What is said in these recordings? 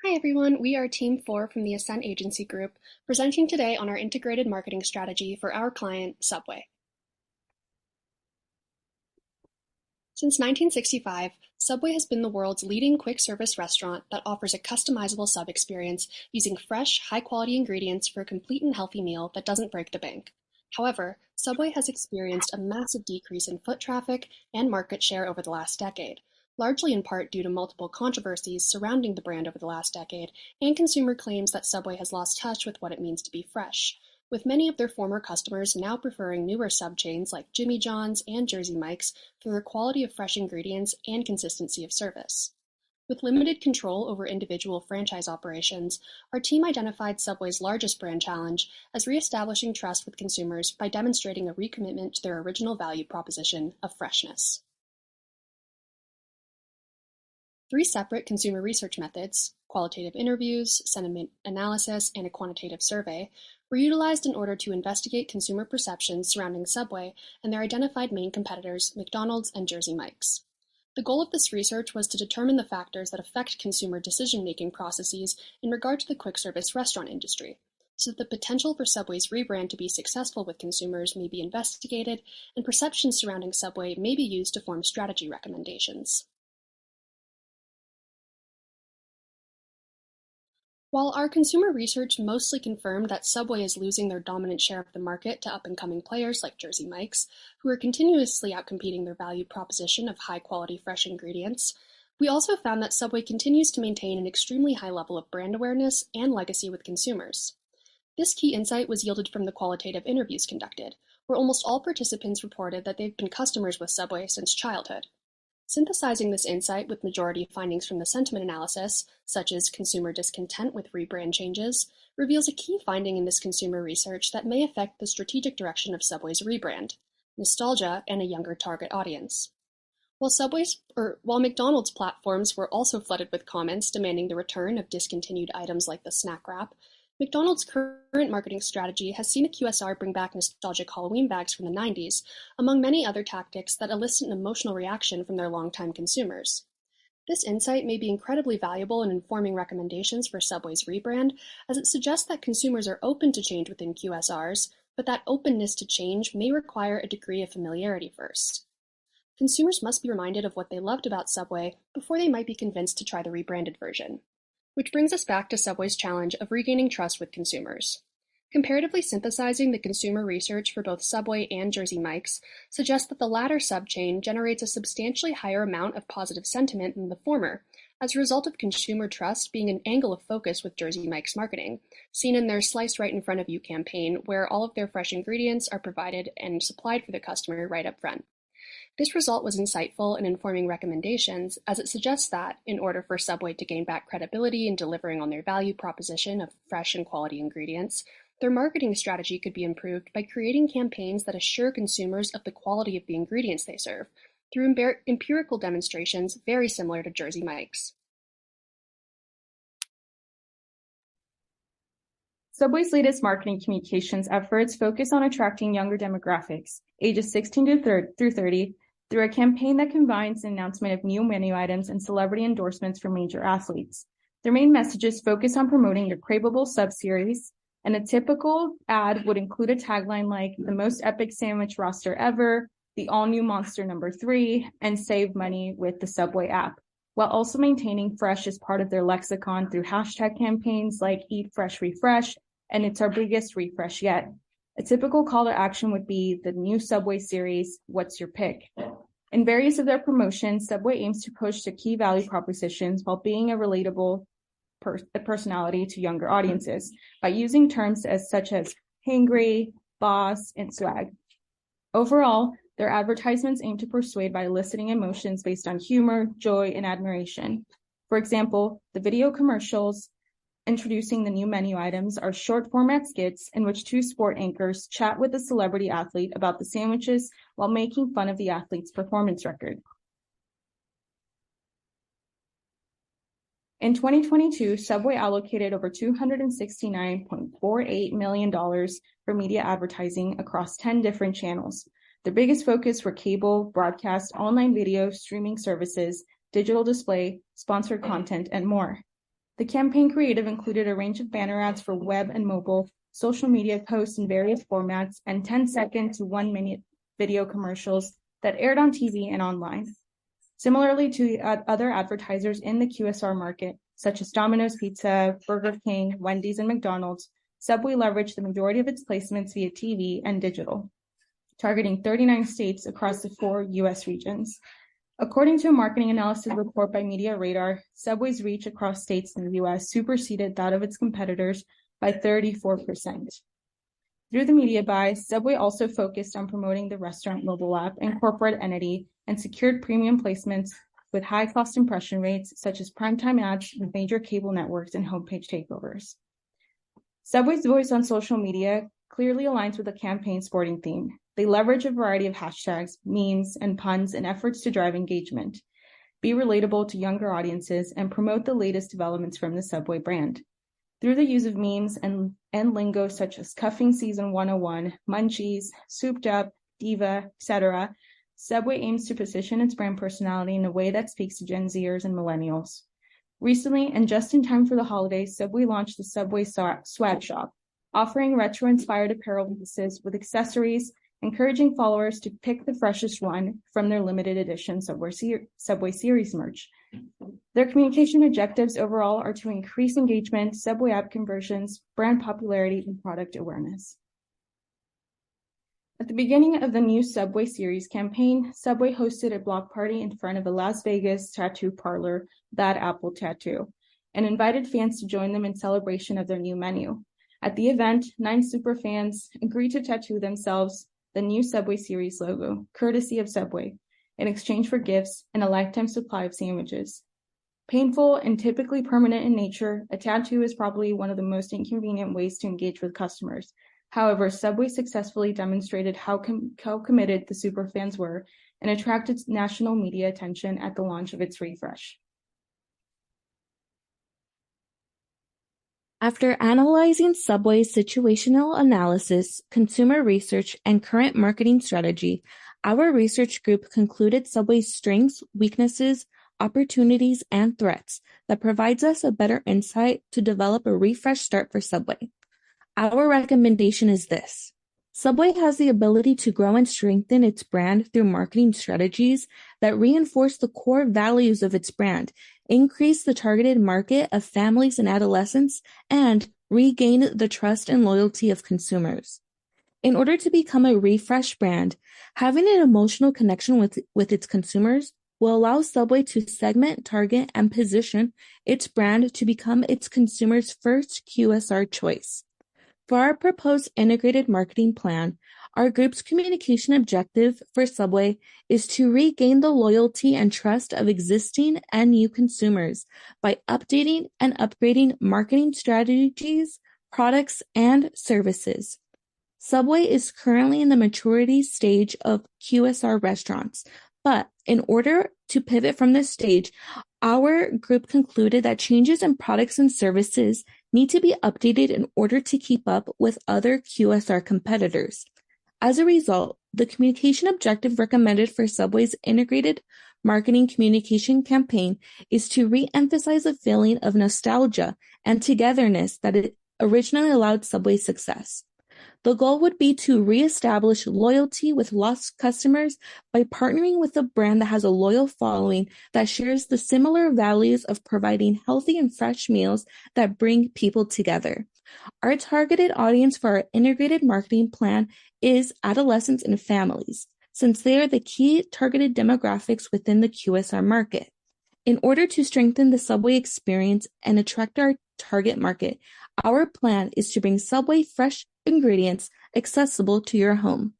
Hi everyone, we are Team 4 from the Ascent Agency Group, presenting today on our integrated marketing strategy for our client, Subway. Since 1965, Subway has been the world's leading quick-service restaurant that offers a customizable sub experience using fresh, high-quality ingredients for a complete and healthy meal that doesn't break the bank. However, Subway has experienced a massive decrease in foot traffic and market share over the last decade, largely in part due to multiple controversies surrounding the brand over the last decade and consumer claims that Subway has lost touch with what it means to be fresh, with many of their former customers now preferring newer sub-chains like Jimmy John's and Jersey Mike's for their quality of fresh ingredients and consistency of service. With limited control over individual franchise operations, our team identified Subway's largest brand challenge as reestablishing trust with consumers by demonstrating a recommitment to their original value proposition of freshness. Three separate consumer research methods, qualitative interviews, sentiment analysis, and a quantitative survey, were utilized in order to investigate consumer perceptions surrounding Subway and their identified main competitors, McDonald's and Jersey Mike's. The goal of this research was to determine the factors that affect consumer decision-making processes in regard to the quick-service restaurant industry, so that the potential for Subway's rebrand to be successful with consumers may be investigated and perceptions surrounding Subway may be used to form strategy recommendations. While our consumer research mostly confirmed that Subway is losing their dominant share of the market to up-and-coming players like Jersey Mike's, who are continuously outcompeting their value proposition of high-quality fresh ingredients, we also found that Subway continues to maintain an extremely high level of brand awareness and legacy with consumers. This key insight was yielded from the qualitative interviews conducted, where almost all participants reported that they've been customers with Subway since childhood. Synthesizing this insight with majority findings from the sentiment analysis, such as consumer discontent with rebrand changes, reveals a key finding in this consumer research that may affect the strategic direction of Subway's rebrand: nostalgia and a younger target audience. While McDonald's platforms were also flooded with comments demanding the return of discontinued items like the snack wrap, McDonald's current marketing strategy has seen a QSR bring back nostalgic Halloween bags from the 90s, among many other tactics that elicit an emotional reaction from their longtime consumers. This insight may be incredibly valuable in informing recommendations for Subway's rebrand, as it suggests that consumers are open to change within QSRs, but that openness to change may require a degree of familiarity first. Consumers must be reminded of what they loved about Subway before they might be convinced to try the rebranded version. Which brings us back to Subway's challenge of regaining trust with consumers. Comparatively synthesizing the consumer research for both Subway and Jersey Mike's suggests that the latter subchain generates a substantially higher amount of positive sentiment than the former, as a result of consumer trust being an angle of focus with Jersey Mike's marketing, seen in their Sliced Right in Front of You campaign, where all of their fresh ingredients are provided and supplied for the customer right up front. This result was insightful in informing recommendations, as it suggests that, in order for Subway to gain back credibility in delivering on their value proposition of fresh and quality ingredients, their marketing strategy could be improved by creating campaigns that assure consumers of the quality of the ingredients they serve, through empirical demonstrations very similar to Jersey Mike's. Subway's latest marketing communications efforts focus on attracting younger demographics, ages 16 through 30, through a campaign that combines the announcement of new menu items and celebrity endorsements for major athletes. Their main messages focus on promoting your craveable sub-series, and a typical ad would include a tagline like "the most epic sandwich roster ever," "the all-new Monster number 3," and "save money with the Subway app," while also maintaining fresh as part of their lexicon through hashtag campaigns like "Eat Fresh Refresh" and "It's our biggest refresh yet." A typical call to action would be the new Subway series, "What's your pick?" In various of their promotions, Subway aims to push the key value propositions while being a relatable personality to younger audiences by using terms such as hangry, boss, and swag. Overall, their advertisements aim to persuade by eliciting emotions based on humor, joy, and admiration. For example, the video commercials introducing the new menu items are short format skits in which two sport anchors chat with a celebrity athlete about the sandwiches while making fun of the athlete's performance record. In 2022, Subway allocated over $269.48 million for media advertising across 10 different channels. Their biggest focus were cable, broadcast, online video, streaming services, digital display, sponsored content, and more. The campaign creative included a range of banner ads for web and mobile, social media posts in various formats, and 10-second to 1-minute video commercials that aired on TV and online. Similarly to other advertisers in the QSR market, such as Domino's Pizza, Burger King, Wendy's, and McDonald's, Subway leveraged the majority of its placements via TV and digital, targeting 39 states across the 4 U.S. regions. According to a marketing analysis report by Media Radar, Subway's reach across states in the U.S. superseded that of its competitors by 34%. Through the media buy, Subway also focused on promoting the restaurant mobile app and corporate entity and secured premium placements with high-cost impression rates, such as primetime ads with major cable networks and homepage takeovers. Subway's voice on social media clearly aligns with the campaign's sporting theme. They leverage a variety of hashtags, memes, and puns in efforts to drive engagement, be relatable to younger audiences, and promote the latest developments from the Subway brand. Through the use of memes and lingo such as cuffing season 101, munchies, souped up, diva, etc., Subway aims to position its brand personality in a way that speaks to Gen Zers and millennials. Recently, and just in time for the holidays, Subway launched the Subway Swag Shop, offering retro-inspired apparel pieces with accessories, encouraging followers to pick the freshest one from their limited edition Subway Series merch. Their communication objectives overall are to increase engagement, Subway app conversions, brand popularity, and product awareness. At the beginning of the new Subway Series campaign, Subway hosted a block party in front of a Las Vegas tattoo parlor, That Apple Tattoo, and invited fans to join them in celebration of their new menu. At the event, 9 super fans agreed to tattoo themselves the new Subway Series logo, courtesy of Subway, in exchange for gifts and a lifetime supply of sandwiches. Painful and typically permanent in nature, a tattoo is probably one of the most inconvenient ways to engage with customers. However, Subway successfully demonstrated how committed the superfans were and attracted national media attention at the launch of its refresh. After analyzing Subway's situational analysis, consumer research, and current marketing strategy, our research group concluded Subway's strengths, weaknesses, opportunities, and threats that provides us a better insight to develop a refresh start for Subway. Our recommendation is this. Subway has the ability to grow and strengthen its brand through marketing strategies that reinforce the core values of its brand, increase the targeted market of families and adolescents, and regain the trust and loyalty of consumers. In order to become a refresh brand, having an emotional connection with its consumers will allow Subway to segment, target, and position its brand to become its consumers' first QSR choice. For our proposed integrated marketing plan, our group's communication objective for Subway is to regain the loyalty and trust of existing and new consumers by updating and upgrading marketing strategies, products, and services. Subway is currently in the maturity stage of QSR restaurants, but in order to pivot from this stage, our group concluded that changes in products and services need to be updated in order to keep up with other QSR competitors. As a result, the communication objective recommended for Subway's integrated marketing communication campaign is to re-emphasize a feeling of nostalgia and togetherness that it originally allowed Subway's success. The goal would be to reestablish loyalty with lost customers by partnering with a brand that has a loyal following that shares the similar values of providing healthy and fresh meals that bring people together. Our targeted audience for our integrated marketing plan is adolescents and families, since they are the key targeted demographics within the QSR market. In order to strengthen the Subway experience and attract our target market, our plan is to bring Subway fresh ingredients accessible to your home.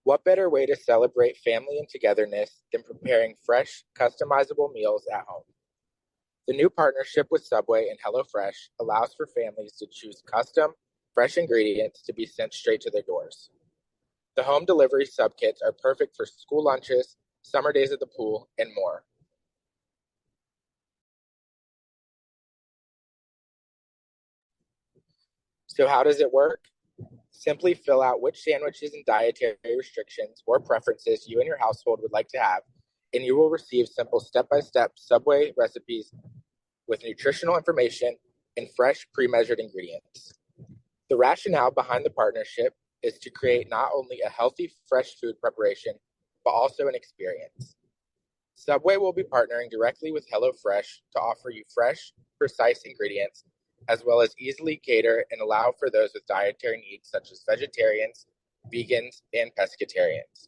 What better way to celebrate family and togetherness than preparing fresh, customizable meals at home? The new partnership with Subway and HelloFresh allows for families to choose custom, fresh ingredients to be sent straight to their doors. The home delivery sub kits are perfect for school lunches, summer days at the pool, and more. So how does it work? Simply fill out which sandwiches and dietary restrictions or preferences you and your household would like to have and you will receive simple step-by-step Subway recipes with nutritional information and fresh pre-measured ingredients. The rationale behind the partnership is to create not only a healthy, fresh food preparation, but also an experience. Subway will be partnering directly with HelloFresh to offer you fresh, precise ingredients, as well as easily cater and allow for those with dietary needs such as vegetarians, vegans, and pescatarians.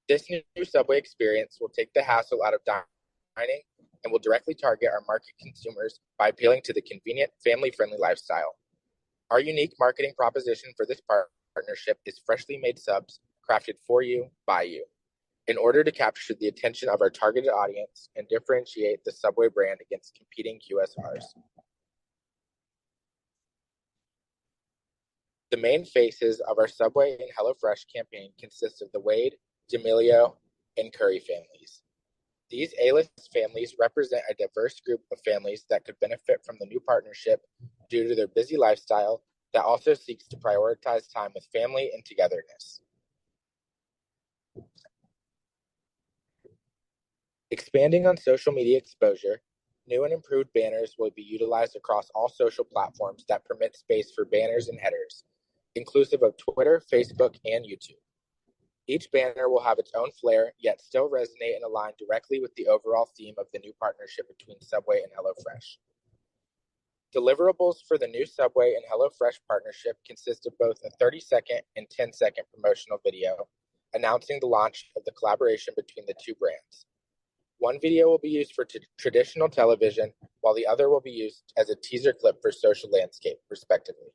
This new Subway experience will take the hassle out of dining and will directly target our market consumers by appealing to the convenient, family-friendly lifestyle. Our unique marketing proposition for this partnership is freshly made subs crafted for you, by you, in order to capture the attention of our targeted audience and differentiate the Subway brand against competing QSRs. The main faces of our Subway and HelloFresh campaign consist of the Wade, D'Amelio, and Curry families. These A-list families represent a diverse group of families that could benefit from the new partnership due to their busy lifestyle that also seeks to prioritize time with family and togetherness. Expanding on social media exposure, new and improved banners will be utilized across all social platforms that permit space for banners and headers, inclusive of Twitter, Facebook, and YouTube. Each banner will have its own flair, yet still resonate and align directly with the overall theme of the new partnership between Subway and HelloFresh. Deliverables for the new Subway and HelloFresh partnership consist of both a 30-second and 10-second promotional video announcing the launch of the collaboration between the two brands. One video will be used for traditional television, while the other will be used as a teaser clip for social landscape, respectively.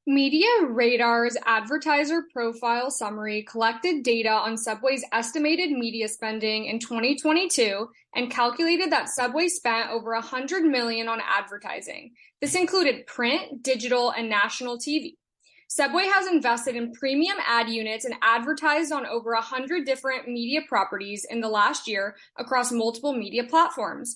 Media Radar's advertiser profile summary collected data on Subway's estimated media spending in 2022 and calculated that Subway spent over $100 million on advertising. This included print, digital, and national TV. Subway has invested in premium ad units and advertised on over 100 different media properties in the last year across multiple media platforms.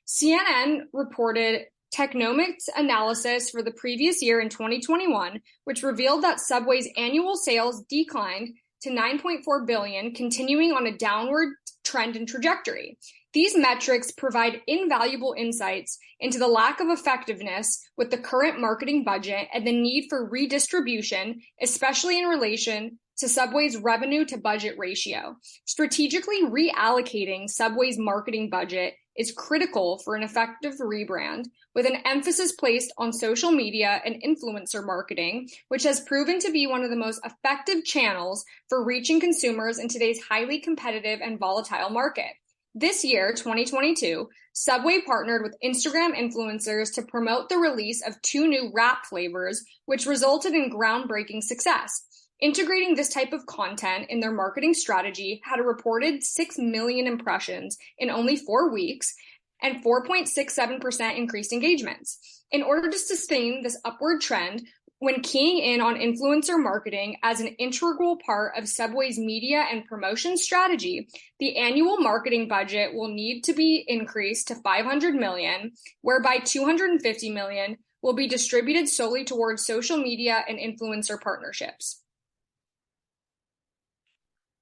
CNN reported Technomic's analysis for the previous year in 2021, which revealed that Subway's annual sales declined to $9.4 billion, continuing on a downward trend and trajectory. These metrics provide invaluable insights into the lack of effectiveness with the current marketing budget and the need for redistribution, especially in relation to Subway's revenue to budget ratio. Strategically reallocating Subway's marketing budget is critical for an effective rebrand, with an emphasis placed on social media and influencer marketing, which has proven to be one of the most effective channels for reaching consumers in today's highly competitive and volatile market. This year, 2022, Subway partnered with Instagram influencers to promote the release of 2 new wrap flavors, which resulted in groundbreaking success. Integrating this type of content in their marketing strategy had a reported 6 million impressions in only 4 weeks and 4.67% increased engagements. In order to sustain this upward trend, when keying in on influencer marketing as an integral part of Subway's media and promotion strategy, the annual marketing budget will need to be increased to $500 million, whereby $250 million will be distributed solely towards social media and influencer partnerships.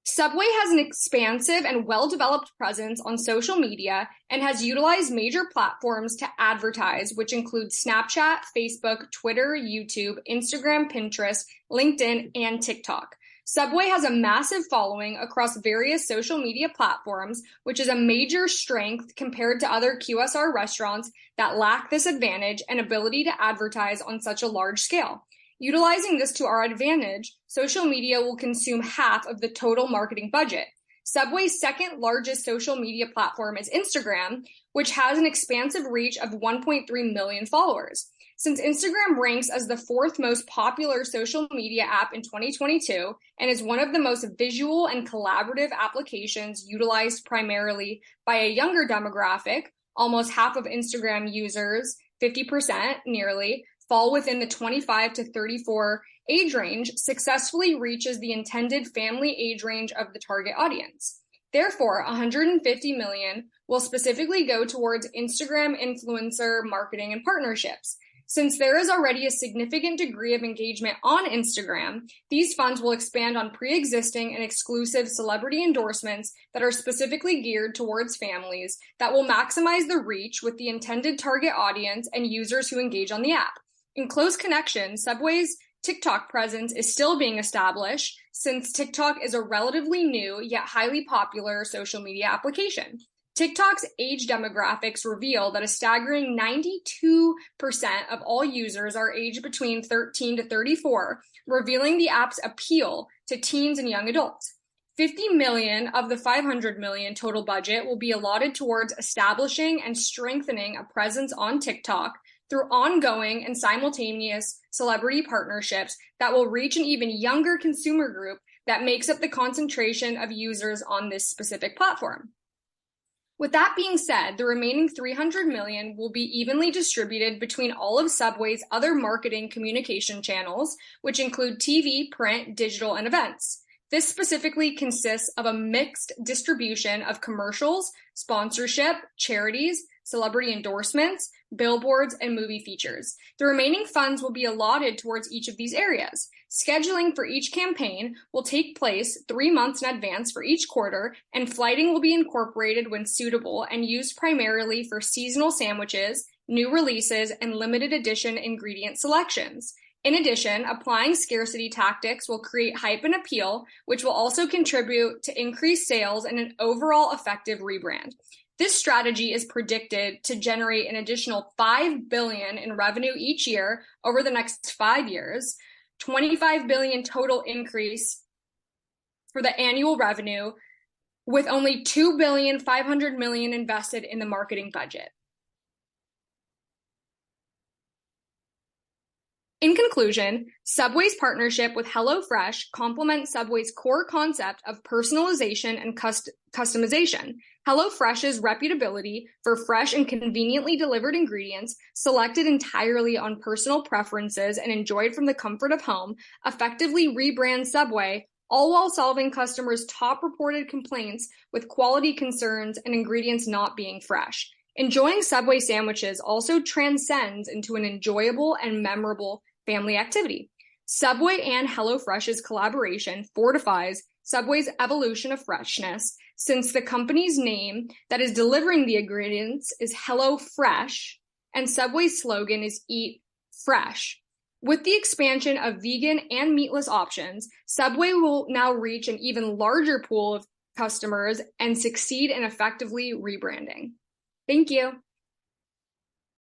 Subway has an expansive and well-developed presence on social media and has utilized major platforms to advertise, which include Snapchat, Facebook, Twitter, YouTube, Instagram, Pinterest, LinkedIn, and TikTok. Subway has a massive following across various social media platforms, which is a major strength compared to other QSR restaurants that lack this advantage and ability to advertise on such a large scale. Utilizing this to our advantage, social media will consume half of the total marketing budget. Subway's second largest social media platform is Instagram, which has an expansive reach of 1.3 million followers. Since Instagram ranks as the fourth most popular social media app in 2022 and is one of the most visual and collaborative applications utilized primarily by a younger demographic, almost half of Instagram users, 50% nearly, fall within the 25 to 34 age range, successfully reaches the intended family age range of the target audience. Therefore, 150 million will specifically go towards Instagram influencer marketing and partnerships. Since there is already a significant degree of engagement on Instagram, these funds will expand on pre-existing and exclusive celebrity endorsements that are specifically geared towards families that will maximize the reach with the intended target audience and users who engage on the app. In close connection, Subway's TikTok presence is still being established since TikTok is a relatively new yet highly popular social media application. TikTok's age demographics reveal that a staggering 92% of all users are aged between 13 to 34, revealing the app's appeal to teens and young adults. 50 million of the 500 million total budget will be allotted towards establishing and strengthening a presence on TikTok through ongoing and simultaneous celebrity partnerships that will reach an even younger consumer group that makes up the concentration of users on this specific platform. With that being said, the remaining 300 million will be evenly distributed between all of Subway's other marketing communication channels, which include TV, print, digital, and events. This specifically consists of a mixed distribution of commercials, sponsorship, charities, celebrity endorsements, billboards, and movie features. The remaining funds will be allotted towards each of these areas. Scheduling for each campaign will take place 3 months in advance for each quarter, and flighting will be incorporated when suitable and used primarily for seasonal sandwiches, new releases, and limited edition ingredient selections. In addition, applying scarcity tactics will create hype and appeal, which will also contribute to increased sales and an overall effective rebrand. This strategy is predicted to generate an additional $5 billion in revenue each year over the next 5 years, $25 billion total increase for the annual revenue, with only $2.5 billion invested in the marketing budget. In conclusion, Subway's partnership with HelloFresh complements Subway's core concept of personalization and customization. HelloFresh's reputability for fresh and conveniently delivered ingredients, selected entirely on personal preferences and enjoyed from the comfort of home, effectively rebrands Subway, all while solving customers' top reported complaints with quality concerns and ingredients not being fresh. Enjoying Subway sandwiches also transcends into an enjoyable and memorable family activity. Subway and HelloFresh's collaboration fortifies Subway's evolution of freshness, since the company's name that is delivering the ingredients is Hello Fresh, and Subway's slogan is Eat Fresh. With the expansion of vegan and meatless options, Subway will now reach an even larger pool of customers and succeed in effectively rebranding. Thank you.